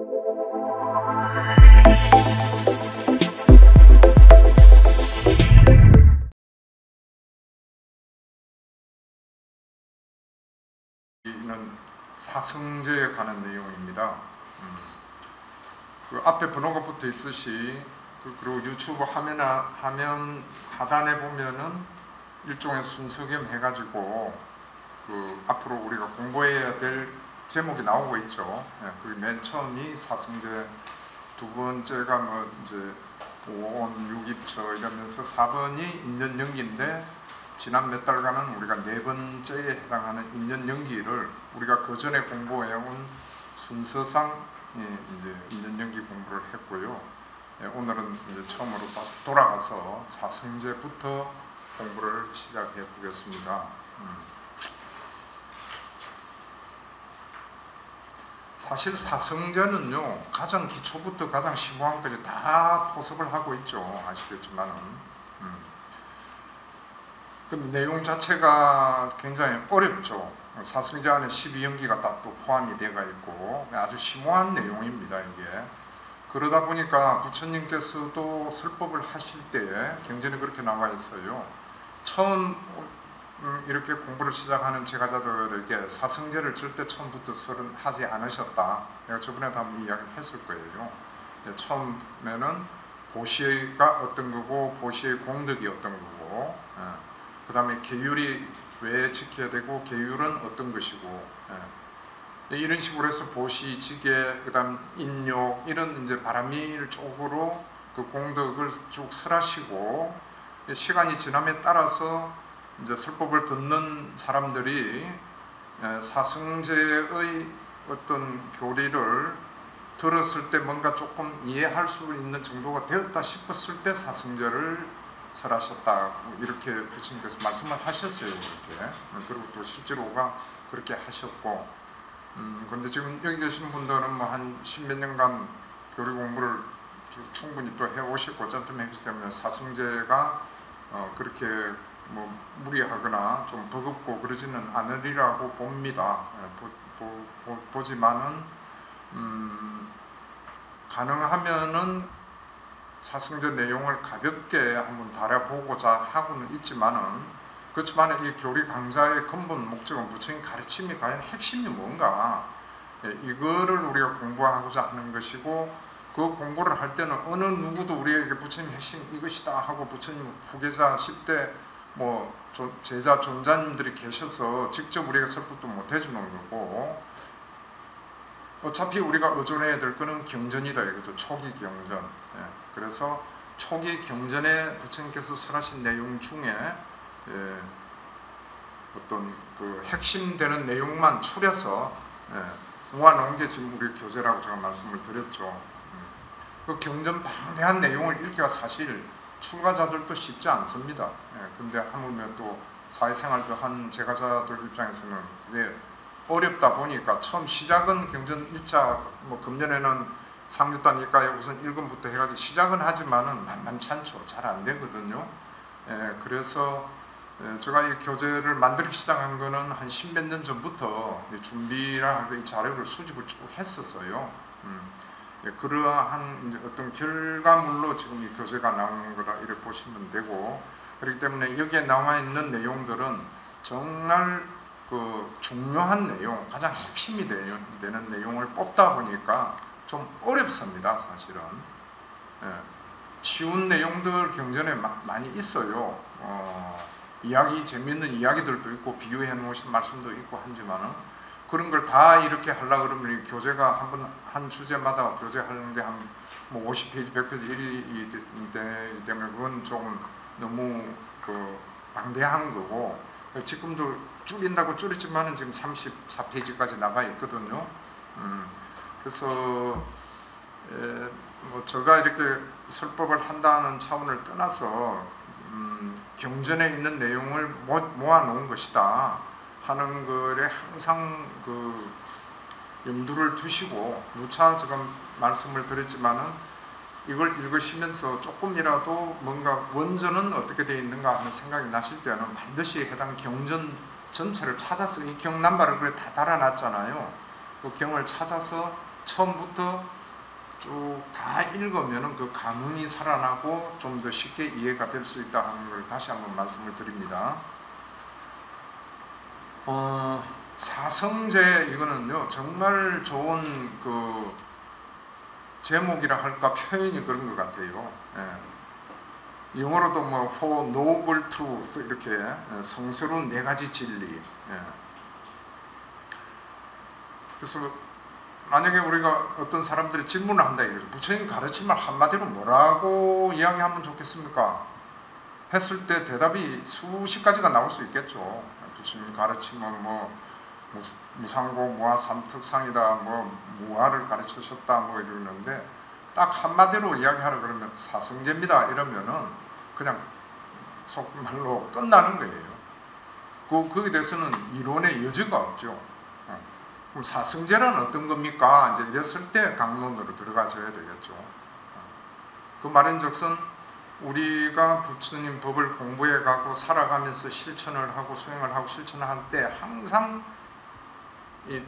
이는 사성제에 관한 내용입니다. 그 앞에 번호가 붙어 있듯이 그리고 유튜브 화면 하단에 보면은 일종의 순서겸 해가지고 그 앞으로 우리가 공부해야 될 제목이 나오고 있죠. 그리고 맨 처음이 사성제, 두 번째가 뭐 이제 보온, 유기처 이러면서 4번이 인연연기인데 지난 몇 달간은 우리가 네 번째에 해당하는 인연연기를 우리가 그 전에 공부해온 순서상 이제 인연연기 공부를 했고요. 오늘은 이제 처음으로 다시 돌아가서 사성제부터 공부를 시작해 보겠습니다. 사실 사성제는요, 가장 기초부터 가장 심오한까지 다 포섭을 하고 있죠. 아시겠지만은. 근데 내용 자체가 굉장히 어렵죠. 사성제 안에 12연기가 다 또 포함이 되어 있고 아주 심오한 내용입니다. 이게. 그러다 보니까 부처님께서도 설법을 하실 때 경전에 그렇게 나와 있어요. 처음 이렇게 공부를 시작하는 제가자들에게 사성제를 절대 처음부터 하지 않으셨다. 내가 저번에도 한번 이야기를 했을 거예요. 처음에는 보시가 어떤 거고 보시의 공덕이 어떤 거고 그 다음에 계율이 왜 지켜야 되고 계율은 어떤 것이고 이런 식으로 해서 보시, 지계, 그 다음 인욕 이런 이제 바람일 쪽으로 그 공덕을 쭉 설하시고 시간이 지남에 따라서 이제 설법을 듣는 사람들이 사성제의 어떤 교리를 들었을 때 뭔가 조금 이해할 수 있는 정도가 되었다 싶었을 때 사성제를 설하셨다고 이렇게 부처님께서 말씀을 하셨어요. 이렇게. 그리고 또 실제로가 그렇게 하셨고 근데 지금 여기 계신 분들은 뭐 한 십몇 년간 교리 공부를 충분히 또 해오시고 어쨌든 했기 때문에 사성제가 그렇게 뭐 무리하거나 좀 버겁고 그러지는 않으리라고 봅니다. 보지만은 가능하면은 사성제 내용을 가볍게 한번 다뤄보고자 하고는 있지만은 그렇지만 이 교리 강좌의 근본 목적은 부처님 가르침이 과연 핵심이 뭔가 이거를 우리가 공부하고자 하는 것이고 그 공부를 할 때는 어느 누구도 우리에게 부처님 핵심 이것이다 하고 부처님 후계자 10대 뭐 제자 존자님들이 계셔서 직접 우리가 설법도 못 해주는 거고 어차피 우리가 의존해야 될 거는 경전이다 이거죠. 초기 경전. 그래서 초기 경전에 부처님께서 설하신 내용 중에 어떤 그 핵심되는 내용만 추려서 모아놓은 게 지금 우리 교재라고 제가 말씀을 드렸죠. 그 경전 방대한 내용을 읽기가 사실 출가자들도 쉽지 않습니다. 근데 하물며 또 사회생활도 한 제가자들 입장에서는 왜 어렵다 보니까 처음 시작은 경전 일자 뭐 금년에는 상주단 일가에 우선 1권부터 해가지고 시작은 하지만은 만만치 않죠. 잘 안 되거든요. 그래서 제가 이 교재를 만들기 시작한 거는 한 10몇 년 전부터 준비랑 이 자료를 수집을 쭉 했었어요. 그러한 이제 어떤 결과물로 지금 이 교재가 나오는 거라 이렇게 보시면 되고 그렇기 때문에 여기에 나와 있는 내용들은 정말 그 중요한 내용, 가장 핵심이 되는 내용을 뽑다 보니까 좀 어렵습니다, 사실은. 쉬운 내용들 경전에 많이 있어요. 재미있는 이야기들도 있고 비유해 놓으신 말씀도 있고 하지만은 그런 걸 다 이렇게 하려고 그러면 교재가 한 주제마다 교재하는 게 한 뭐 50페이지, 100페이지 이렇게 되기 때문에 그건 좀 너무 그 방대한 거고 지금도 줄인다고 줄이지만은 지금 34페이지까지 나가 있거든요. 그래서 뭐 제가 이렇게 설법을 한다는 차원을 떠나서 경전에 있는 내용을 모아놓은 것이다 하는 것에 항상 그 염두를 두시고 누차 지금 말씀을 드렸지만은 이걸 읽으시면서 조금이라도 뭔가 원전은 어떻게 되어 있는가 하는 생각이 나실 때는 반드시 해당 경전 전체를 찾아서 이 경남발을 그래 다 달아놨잖아요. 그 경을 찾아서 처음부터 쭉 다 읽으면 그 감흥이 살아나고 좀 더 쉽게 이해가 될 수 있다 하는 걸 다시 한번 말씀을 드립니다. 사성제 이거는요 정말 좋은 그 제목이라 할까 표현이 그런 것 같아요. 예. 영어로도 뭐 For Noble Truth 이렇게 성스러운 네 가지 진리. 예. 그래서 만약에 우리가 어떤 사람들이 질문을 한다 이거죠. 부처님 가르침을 한마디로 뭐라고 이야기하면 좋겠습니까? 했을 때 대답이 수십 가지가 나올 수 있겠죠. 부처님 가르침은 뭐 무상고 무아 삼특상이다, 뭐 무아를 가르치셨다, 뭐 이러는데 딱 한마디로 이야기하라 그러면 사성제입니다 이러면은 그냥 속말로 끝나는 거예요. 거기에 대해서는 이론의 여지가 없죠. 그럼 사성제란 어떤 겁니까? 이제 이랬을 때 강론으로 들어가줘야 되겠죠. 그 말인즉슨 우리가 부처님 법을 공부해 가고 살아가면서 실천을 하고 수행을 하고 실천을 할 때 항상 이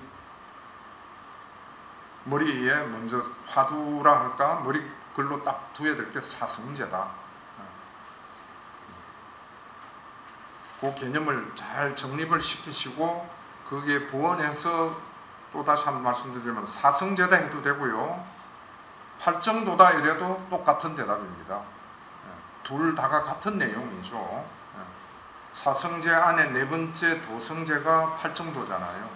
머리에 먼저 화두라 할까? 머리 글로 딱 두어야 될 게 사성제다. 그 개념을 잘 정립을 시키시고 거기에 부원해서 또 다시 한번 말씀드리면 사성제다 해도 되고요. 팔정도다 이래도 똑같은 대답입니다. 둘 다가 같은 내용이죠. 사성제 안에 네 번째 도성제가 팔정도잖아요.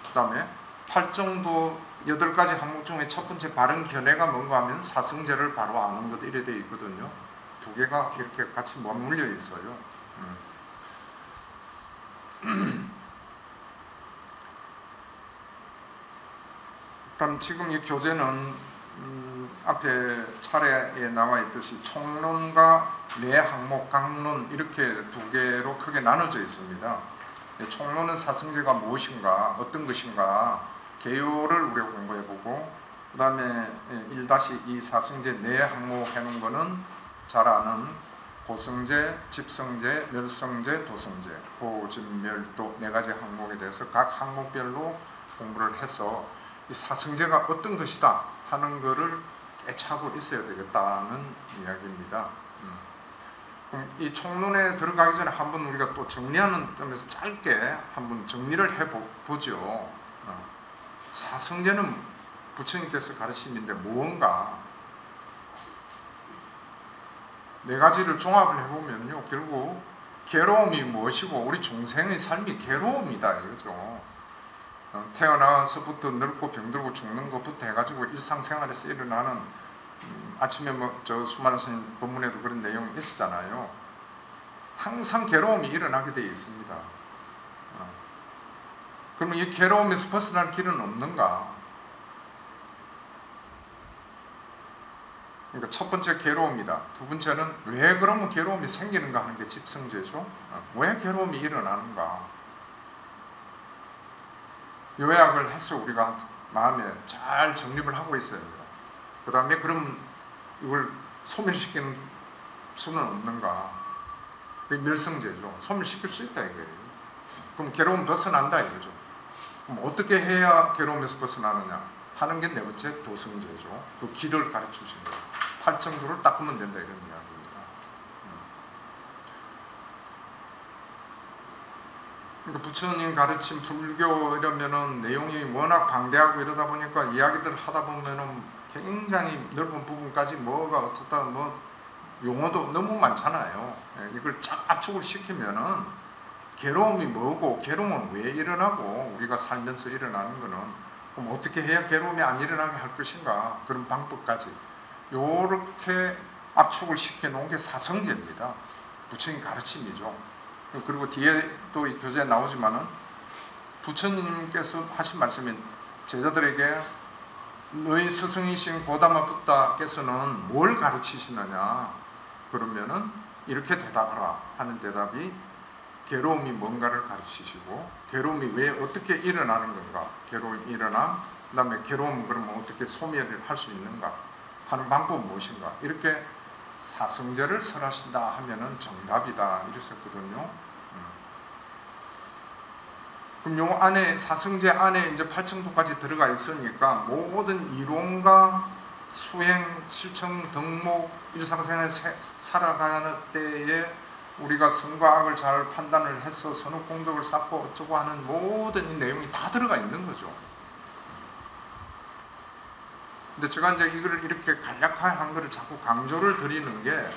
그 다음에 팔정도 8가지 항목 중에 첫 번째 바른 견해가 뭔가 하면 사성제를 바로 아는 것 이래 되어 있거든요. 두 개가 이렇게 같이 맞물려 있어요. 일단 지금 이 교재는 앞에 차례에 나와 있듯이 총론과 네 항목, 강론 이렇게 두 개로 크게 나눠져 있습니다. 총론은 사성제가 무엇인가, 어떤 것인가 개요를 우리가 공부해보고 그 다음에 1-2 사성제 네 항목 해놓은 거는 잘 아는 고성제, 집성제, 멸성제, 도성제 고집멸도 네 가지 항목에 대해서 각 항목별로 공부를 해서 이 사성제가 어떤 것이다 하는 것을 깨차고 있어야 되겠다는 이야기입니다. 그럼 이 총론에 들어가기 전에 한번 우리가 또 정리하는 점에서 짧게 한번 정리를 해보죠. 사성제는 부처님께서 가르침인데 무언가 네 가지를 종합을 해보면요 결국 괴로움이 무엇이고 우리 중생의 삶이 괴로움이다 이거죠. 태어나서부터 늙고 병들고 죽는 것부터 해가지고 일상생활에서 일어나는 아침에 뭐 저 수많은 스님 법문에도 그런 내용이 있었잖아요. 항상 괴로움이 일어나게 되어 있습니다. 그러면 이 괴로움에서 벗어날 길은 없는가? 그러니까 첫 번째 괴로움이다. 두 번째는 왜 그러면 괴로움이 생기는가 하는 게 집성제죠. 왜 괴로움이 일어나는가? 요약을 해서 우리가 마음에 잘 정립을 하고 있어야 합니다. 그 다음에 그럼 이걸 소멸시키는 수는 없는가? 그게 멸성제죠. 소멸시킬 수 있다 이거예요. 그럼 괴로움 벗어난다 이거죠. 그럼 어떻게 해야 괴로움에서 벗어나느냐 하는 게 네 번째 도성제죠. 그 길을 가르치신 거예요. 팔정도를 닦으면 된다 이런 이야기입니다. 그러니까 부처님 가르침 불교 이러면은 내용이 워낙 방대하고 이러다 보니까 이야기들 하다 보면은 굉장히 넓은 부분까지 뭐가 어쩌다 뭐 용어도 너무 많잖아요. 이걸 쫙 압축을 시키면은 괴로움이 뭐고 괴로움은 왜 일어나고 우리가 살면서 일어나는 거는 그럼 어떻게 해야 괴로움이 안 일어나게 할 것인가 그런 방법까지 요렇게 압축을 시켜 놓은 게 사성제입니다. 부처님 가르침이죠. 그리고 뒤에 또 이 교재에 나오지만은 부처님께서 하신 말씀인 제자들에게 너희 스승이신 고다마 붓다께서는 뭘 가르치시느냐 그러면은 이렇게 대답하라 하는 대답이 괴로움이 뭔가를 가르치시고 괴로움이 왜 어떻게 일어나는 건가 괴로움이 일어나 그 다음에 괴로움은 그러면 어떻게 소멸을 할 수 있는가 하는 방법은 무엇인가 이렇게 사성제를 설하신다 하면은 정답이다 이랬었거든요. 그럼 요 안에 사성제 안에 이제 8층도까지 들어가 있으니까 모든 이론과 수행, 실천, 덕목, 일상생활 살아가는 때에 우리가 선과 악을 잘 판단을 해서 선후공덕을 쌓고 어쩌고 하는 모든 이 내용이 다 들어가 있는 거죠. 근데 제가 이제 이거를 이렇게 간략한 거를 자꾸 강조를 드리는 게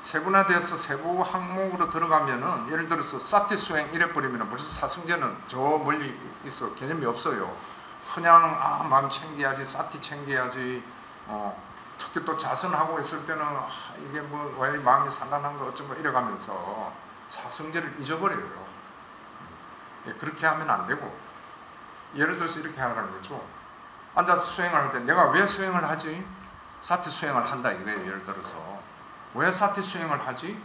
세분화돼서 세부 항목으로 들어가면은 예를 들어서 사티 수행 이래 버리면 벌써 사성제는 저 멀리 있어 개념이 없어요. 그냥 마음 챙겨야지, 사티 챙겨야지. 특히 또 자선하고 있을 때는 이게 뭐 왜 마음이 산란한 거 어쩌고 이래가면서 사성제를 잊어버려요. 그렇게 하면 안 되고 예를 들어서 이렇게 하라는 거죠. 앉아서 수행을 할 때 내가 왜 수행을 하지? 사티 수행을 한다 이거예요. 예를 들어서 왜 사티 수행을 하지?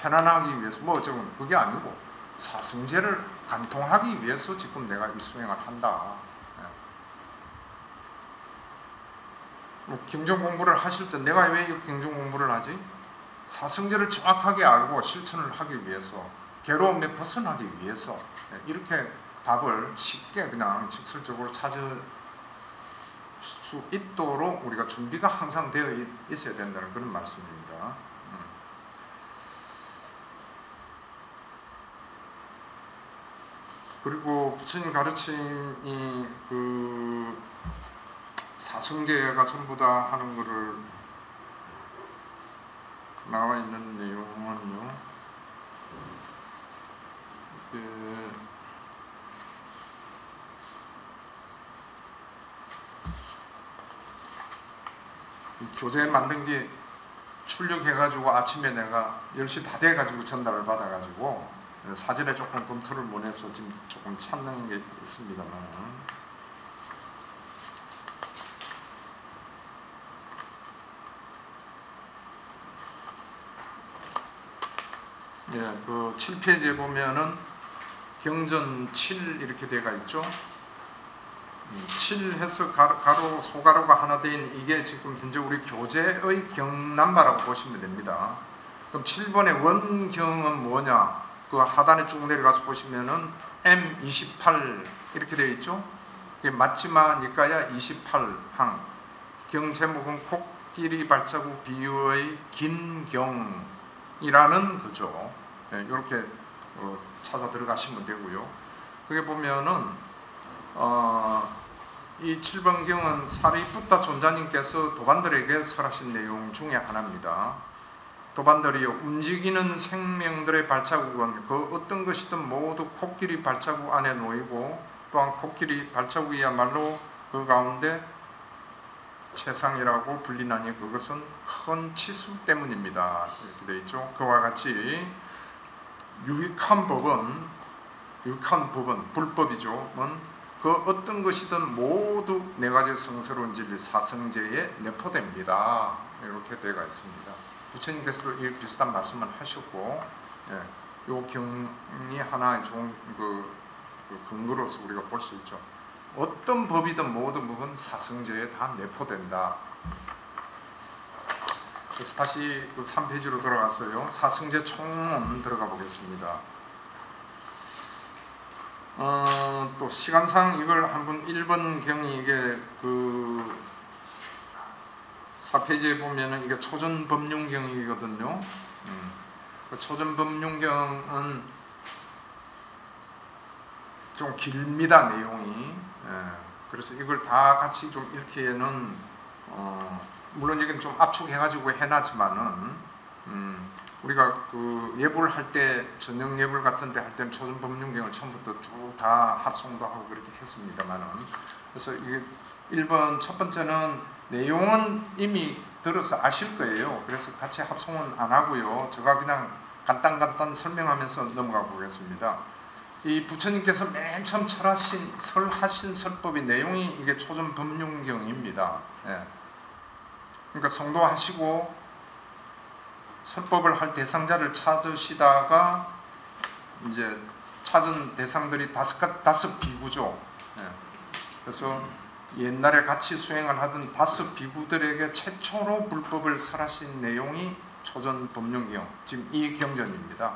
편안하기 위해서 뭐 어쩌고 그게 아니고 사성제를 관통하기 위해서 지금 내가 이 수행을 한다. 경전 공부를 하실 때 내가 왜 이 경전 공부를 하지? 사성제를 정확하게 알고 실천을 하기 위해서, 괴로움에 벗어나기 위해서, 이렇게 답을 쉽게 그냥 직설적으로 찾을 수 있도록 우리가 준비가 항상 되어 있어야 된다는 그런 말씀입니다. 그리고 부처님 가르침이 그 사성제가 전부 다 하는 거를 나와 있는 내용은요. 교재 만든 게 출력해가지고 아침에 내가 10시 다 돼가지고 전달을 받아가지고 사전에 조금 검토를 못 해서 지금 조금 찾는 게 있습니다만. 예, 그 7페이지에 보면은 경전 7 이렇게 돼가 있죠. 7 해서 가로 소가로가 하나 된 이게 지금 현재 우리 교재의 경남바라고 보시면 됩니다. 그럼 7번의 원경은 뭐냐? 그 하단에 쭉 내려가서 보시면은 M28 이렇게 되어 있죠. 이게 맞지마 니까야 28항. 경 제목은 코끼리 발자국 비유의 긴 경이라는 거죠. 네, 이렇게 찾아 들어가시면 되고요. 그게 보면은 이 7번 경은 사리푸타 존자님께서 도반들에게 설하신 내용 중에 하나입니다. 도반들이요, 움직이는 생명들의 발자국은 그 어떤 것이든 모두 코끼리 발자국 안에 놓이고, 또한 코끼리 발자국이야말로 그 가운데 최상이라고 불리나니 그것은 큰 치수 때문입니다. 이렇게 되어 있죠. 그와 같이 유익한 법은 불법이죠. 그 어떤 것이든 모두 네 가지 성스러운 진리 사성제에 내포됩니다. 이렇게 되어 있습니다. 부처님께서도 이 비슷한 말씀을 하셨고, 이 경이 하나의 좋은 그 근거로서 우리가 볼 수 있죠. 어떤 법이든 모든 법은 사성제에 다 내포된다. 그래서 다시 그 3페이지로 돌아가서요. 사성제 총론 들어가 보겠습니다. 또 시간상 이걸 한번 1번 경이 이게 그 4페이지에 보면은 이게 초전법륜경이거든요. 그 초전법륜경은 좀 길입니다, 내용이. 그래서 이걸 다 같이 좀 이렇게는 물론 여기는 좀 압축해가지고 해놨지만은 우리가 그 예불 할 때 저녁 예불 같은데 할 때는 초전법륜경을 처음부터 쭉 다 합송도 하고 그렇게 했습니다만은, 그래서 이게 1번 첫 번째는 내용은 이미 들어서 아실 거예요. 그래서 같이 합송은 안 하고요. 제가 그냥 간단 설명하면서 넘어가 보겠습니다. 이 부처님께서 맨 처음 설하신 설법의 내용이 이게 초전법륜경입니다. 그러니까 성도하시고 설법을 할 대상자를 찾으시다가 이제 찾은 대상들이 다섯 비구죠. 그래서 옛날에 같이 수행을 하던 5 비구들에게 최초로 불법을 설하신 내용이 초전법륜경, 지금 이 경전입니다.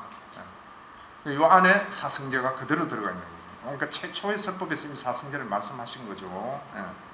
이 안에 사성제가 그대로 들어가 있는 겁니다. 그러니까 최초의 설법에서 이미 사성제를 말씀하신 거죠. 예.